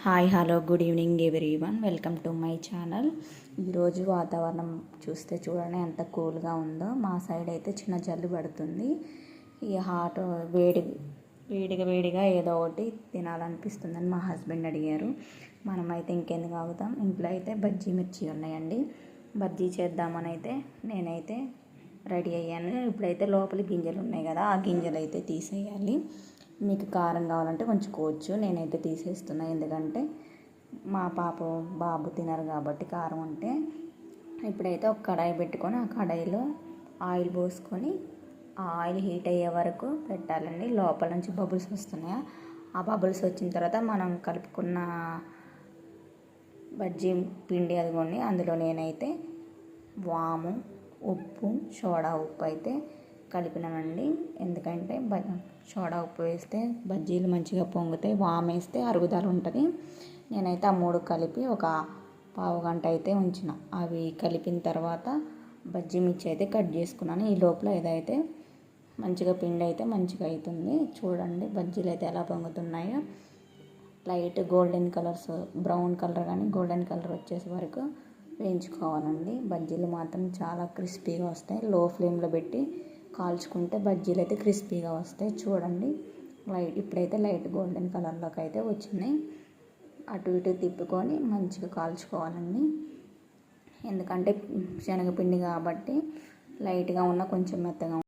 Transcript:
Hi hello good evening everyone, welcome to my channel. ఈరోజు వాతావరణం చూస్తే చూడండి ఎంత కూల్గా ఉందో. మా సైడ్ అయితే చిన్న జల్లు పడుతుంది. ఈ హాట్ వేడిగా ఏదో ఒకటి తినాలనిపిస్తుందని మా హస్బెండ్ అడిగారు. మనమైతే ఇంకెందుకు ఆగుతాం, ఇంట్లో అయితే బజ్జీ మిర్చి ఉన్నాయండి. బజ్జీ చేద్దామని అయితే నేనైతే రెడీ అయ్యాను. ఇప్పుడైతే లోపలి గింజలు ఉన్నాయి కదా, ఆ గింజలు అయితే తీసేయాలి. మీకు కారం కావాలంటే కొంచుకోవచ్చు, నేనైతే తీసేస్తున్నా. ఎందుకంటే మా బాబు తినరు కాబట్టి కారం ఉంటే. ఇప్పుడైతే ఒక కడాయి పెట్టుకొని ఆ కడాయిలో ఆయిల్ పోసుకొని ఆ ఆయిల్ హీట్ అయ్యే వరకు పెట్టాలండి. లోపల నుంచి బబుల్స్ వస్తున్నాయి. ఆ బబుల్స్ వచ్చిన తర్వాత మనం కలుపుకున్న బజ్జీ పిండి అదిగోండి, అందులో నేనైతే వాము, ఉప్పు, సోడా ఉప్పు అయితే కలిపినానండి. ఎందుకంటే సోడా ఉప్పు వేస్తే బజ్జీలు మంచిగా పొంగుతాయి, వాము వేస్తే అరుగుదల ఉంటుంది. నేనైతే ఆ మూడు కలిపి ఒక పావు గంట అయితే ఉంచిన. అవి కలిపిన తర్వాత బజ్జీ మిర్చి అయితే కట్ చేసుకున్నాను. ఈ లోపల ఏదైతే మంచిగా పిండి అయితే మంచిగా అవుతుంది. చూడండి బజ్జీలు అయితే ఎలా పొంగుతున్నాయో. Light golden colours, brown colour కానీ గోల్డెన్ కలర్ వచ్చేసే వరకు వేయించుకోవాలండి. బజ్జీలు మాత్రం చాలా క్రిస్పీగా వస్తాయి. లో ఫ్లేమ్లో పెట్టి కాల్చుకుంటే బజ్జీలు అయితే క్రిస్పీగా వస్తాయి. చూడండి ఇప్పుడైతే లైట్ గోల్డెన్ కలర్లోకి అయితే వచ్చినాయి. అటు ఇటు తిప్పుకొని మంచిగా కాల్చుకోవాలండి. ఎందుకంటే శనగపిండి కాబట్టి లైట్గా ఉన్న కొంచెం మెత్తగా